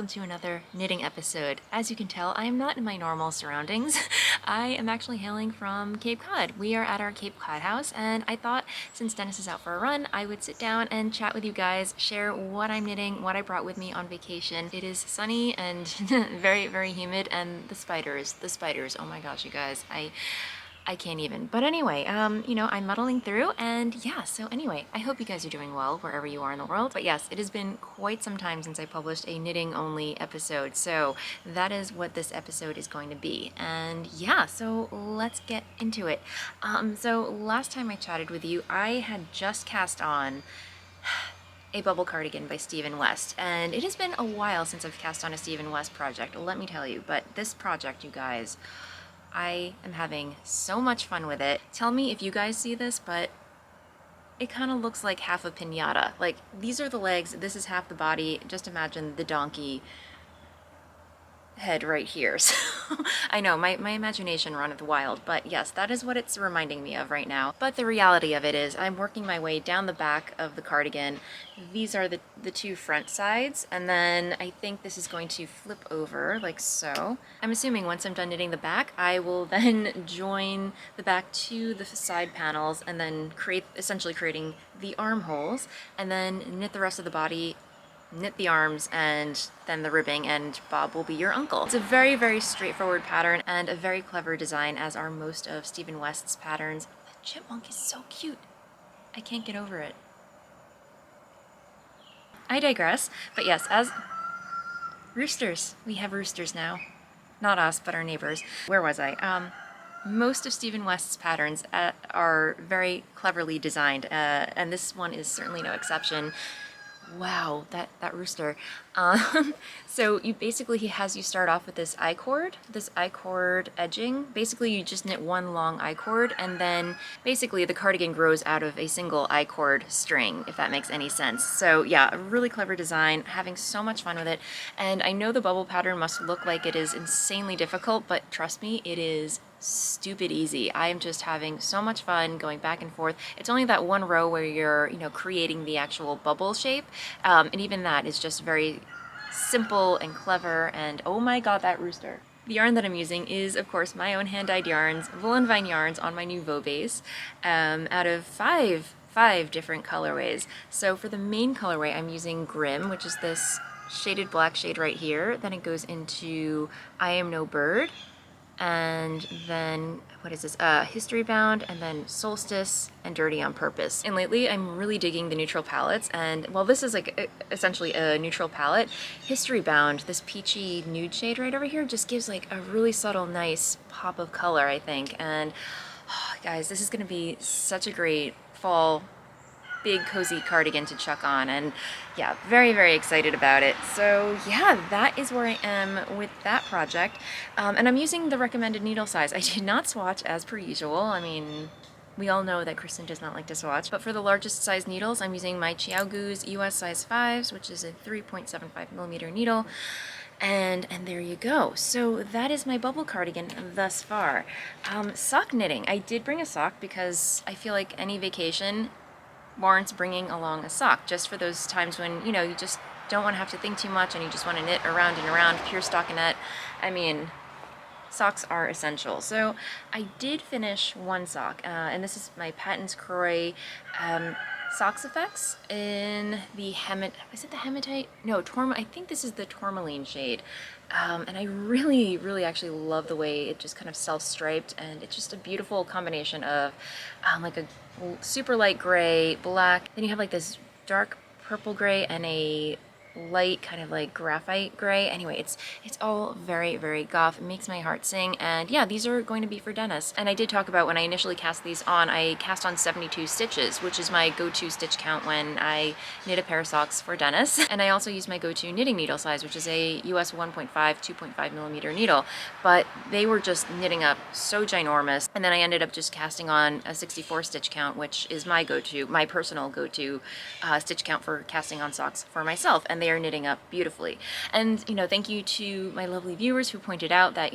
welcome to another knitting episode. As you can tell, I am not in my normal surroundings. I am actually hailing from Cape Cod. We are at our Cape Cod house, and I thought since Dennis is out for a run, I would sit down and chat with you guys, share what I'm knitting, what I brought with me on vacation. It is sunny and very, very humid, and the spiders, oh my gosh, you guys, I can't even. But anyway, I'm muddling through, and yeah, so anyway, I hope you guys are doing well wherever you are in the world. But yes, it has been quite some time since I published a knitting only episode, so that is what this episode is going to be. And yeah, so let's get into it. So last time I chatted with you, I had just cast on a bubble cardigan by Stephen West, and it has been a while since I've cast on a Stephen West project, let me tell you. But this project, you guys, I am having so much fun with it. Tell me if you guys see this, but it kind of looks like half a piñata. Like, these are the legs, this is half the body. Just imagine the donkey head right here. So I know my imagination runneth wild, but yes, that is what it's reminding me of right now. But the reality of it is I'm working my way down the back of the cardigan. These are the two front sides, and then I think this is going to flip over like so. I'm assuming once I'm done knitting the back, I will then join the back to the side panels and then essentially creating the armholes, and then knit the rest of the body, knit the arms, and then the ribbing, and Bob will be your uncle. It's a very, very straightforward pattern and a very clever design, as are most of Stephen West's patterns. The chipmunk is so cute. I can't get over it. I digress, but yes, as roosters. We have roosters now. Not us, but our neighbors. Where was I? Most of Stephen West's patterns are very cleverly designed, and this one is certainly no exception. Wow, that rooster. So he has you start off with this I-cord edging. Basically, you just knit one long I-cord, and then basically the cardigan grows out of a single I-cord string, if that makes any sense. So yeah, a really clever design, having so much fun with it. And I know the bubble pattern must look like it is insanely difficult, but trust me, it is stupid easy. I am just having so much fun going back and forth. It's only that one row where you're, creating the actual bubble shape, and even that is just very simple and clever. And oh my god, that rooster. The yarn that I'm using is, of course, my own hand-dyed yarns, Voolenvine yarns on my new Vo base, out of five different colorways. So for the main colorway, I'm using Grim, which is this shaded black shade right here. Then it goes into I Am No Bird, and then, what is this, History Bound, and then Solstice, and Dirty on Purpose. And lately I'm really digging the neutral palettes, and while this is like essentially a neutral palette, History Bound, this peachy nude shade right over here, just gives like a really subtle, nice pop of color, I think. And guys, this is gonna be such a great fall big cozy cardigan to chuck on, and yeah, very, very excited about it. So yeah, that is where I am with that project, and I'm using the recommended needle size. I did not swatch as per usual. I mean, we all know that Kristen does not like to swatch, but for the largest size needles, I'm using my Chiaogu's US size 5s, which is a 3.75mm needle. And there you go. So that is my bubble cardigan thus far. Sock knitting. I did bring a sock because I feel like any vacation warrants bringing along a sock, just for those times when, you just don't want to have to think too much and you just want to knit around and around, pure stockinette. I mean, socks are essential. So I did finish one sock, and this is my Patons Kroy Socks Effects in the is it the hematite? No, I think this is the Tourmaline shade. And I really, really actually love the way it just kind of self-striped, and it's just a beautiful combination of like a super light gray, black, then you have like this dark purple gray and a light kind of like graphite gray. Anyway, it's all very, very goth. It makes my heart sing. And yeah, these are going to be for Dennis. And I did talk about when I initially cast these on, I cast on 72 stitches, which is my go-to stitch count when I knit a pair of socks for Dennis. And I also use my go-to knitting needle size, which is a US 1.5 2.5mm needle, but they were just knitting up so ginormous. And then I ended up just casting on a 64 stitch count, which is my personal go-to stitch count for casting on socks for myself. And they are knitting up beautifully. And thank you to my lovely viewers who pointed out that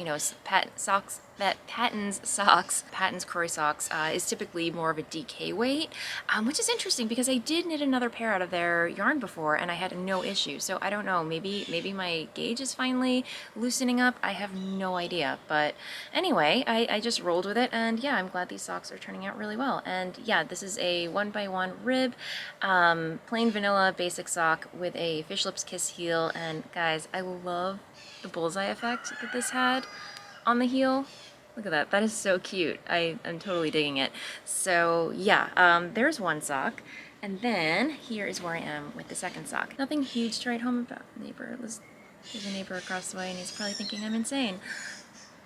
socks that Patons socks, Patons Kroy socks, is typically more of a DK weight, which is interesting because I did knit another pair out of their yarn before and I had no issue. So I don't know, maybe my gauge is finally loosening up. I have no idea. But anyway, I just rolled with it, and yeah, I'm glad these socks are turning out really well. And yeah, this is a 1x1 rib, plain vanilla basic sock with a fish lips kiss heel. And guys, I love the bullseye effect that this had on the heel. Look at that. That is so cute. I'm totally digging it. So yeah, there's one sock. And then here is where I am with the second sock. Nothing huge to write home about. There's a neighbor across the way and he's probably thinking I'm insane.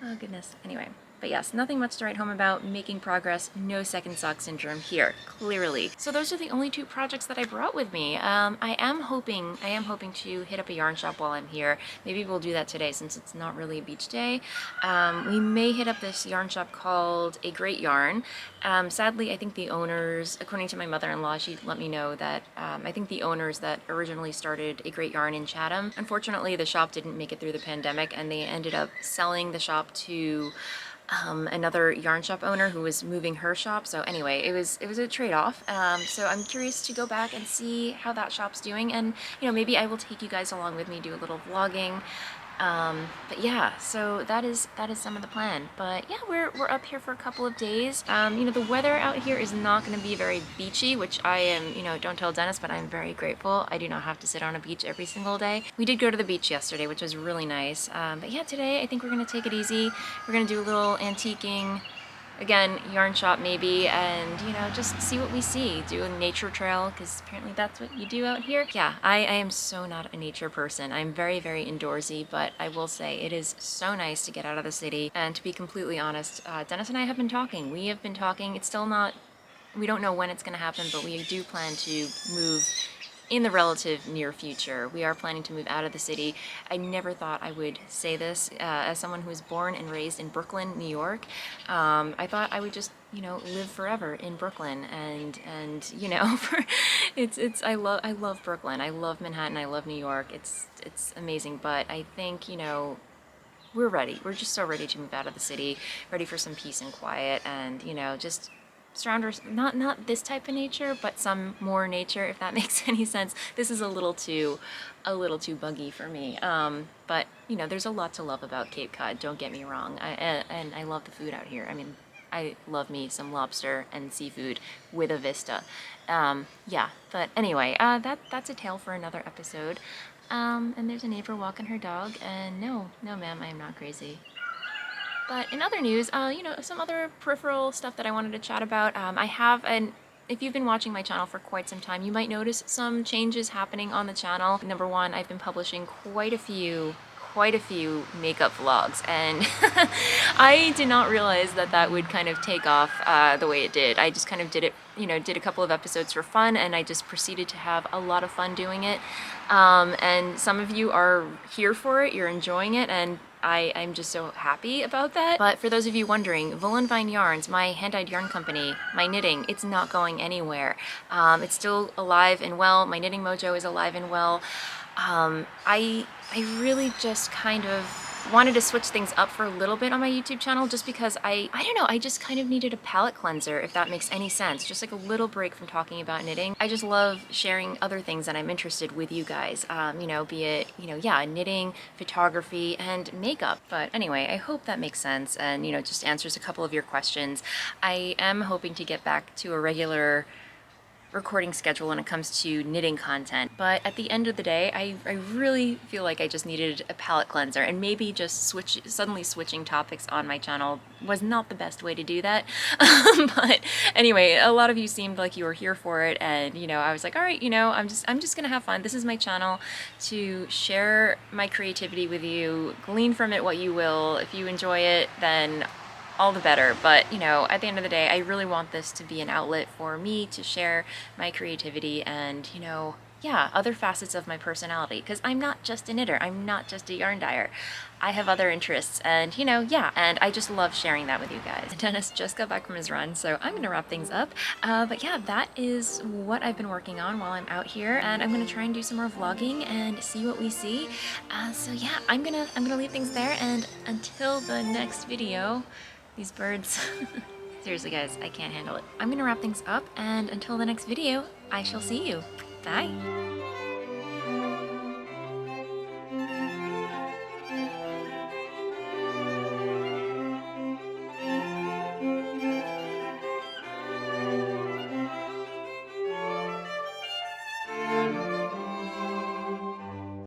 Oh goodness. Anyway. But yes, nothing much to write home about, making progress, no second sock syndrome here, clearly. So those are the only two projects that I brought with me. I am hoping to hit up a yarn shop while I'm here. Maybe we'll do that today since it's not really a beach day. We may hit up this yarn shop called A Great Yarn. Sadly, I think the owners, according to my mother-in-law, she let me know that I think the owners that originally started A Great Yarn in Chatham, unfortunately the shop didn't make it through the pandemic and they ended up selling the shop to another yarn shop owner who was moving her shop. So anyway, it was a trade-off. So I'm curious to go back and see how that shop's doing, and maybe I will take you guys along with me, do a little vlogging. But yeah, so that is some of the plan. But yeah, we're up here for a couple of days. The weather out here is not going to be very beachy, which I am, don't tell Dennis, but I'm very grateful. I do not have to sit on a beach every single day. We did go to the beach yesterday, which was really nice. But yeah, today I think we're going to take it easy. We're going to do a little antiquing. Again, yarn shop maybe, and just see what we see. Do a nature trail, because apparently that's what you do out here. Yeah, I am so not a nature person. I'm very, very indoorsy, but I will say it is so nice to get out of the city. And to be completely honest, Dennis and I have been talking. We have been talking. It's still not, we don't know when it's going to happen, but we do plan to move in the relative near future. We are planning to move out of the city. I never thought I would say this as someone who was born and raised in Brooklyn, New York. I thought I would just live forever in Brooklyn, and I love Brooklyn. I love Manhattan. I love New York. It's amazing, but I think we're ready. We're just so ready to move out of the city, ready for some peace and quiet, and just surround ourselves, not this type of nature, but some more nature, if that makes any sense. This is a little too buggy for me. But there's a lot to love about Cape Cod, don't get me wrong. And I love the food out here. I mean, I love me some lobster and seafood with a vista. Yeah, but anyway, that's a tale for another episode. And there's a neighbor walking her dog, and no ma'am, I am not crazy. But in other news, some other peripheral stuff that I wanted to chat about. If you've been watching my channel for quite some time, you might notice some changes happening on the channel. Number one, I've been publishing quite a few makeup vlogs, and I did not realize that would kind of take off the way it did. I just kind of did it, did a couple of episodes for fun, and I just proceeded to have a lot of fun doing it. And some of you are here for it, you're enjoying it, and I'm just so happy about that. But for those of you wondering, Voolenvine Yarns, my hand-dyed yarn company, my knitting, it's not going anywhere. It's still alive and well. My knitting mojo is alive and well. I really just kind of wanted to switch things up for a little bit on my YouTube channel, just because I don't know, I just kind of needed a palette cleanser, if that makes any sense. Just like a little break from talking about knitting. I just love sharing other things that I'm interested with you guys, be it, knitting, photography, and makeup. But anyway, I hope that makes sense and, just answers a couple of your questions. I am hoping to get back to a regular recording schedule when it comes to knitting content, but at the end of the day, I really feel like I just needed a palette cleanser, and maybe just suddenly switching topics on my channel was not the best way to do that. But anyway, a lot of you seemed like you were here for it, and I was like, all right, I'm just gonna have fun. This is my channel to share my creativity with you, glean from it what you will. If you enjoy it, then all the better. But at the end of the day, I really want this to be an outlet for me to share my creativity and yeah, other facets of my personality, because I'm not just a knitter, I'm not just a yarn dyer. I have other interests, and you know, yeah, and I just love sharing that with you guys. Dennis just got back from his run, so I'm gonna wrap things up. But yeah, that is what I've been working on while I'm out here, and I'm gonna try and do some more vlogging and see what we see. So yeah, I'm gonna leave things there, and until the next video, these birds. Seriously guys, I can't handle it. I'm gonna wrap things up, and until the next video, I shall see you. Bye.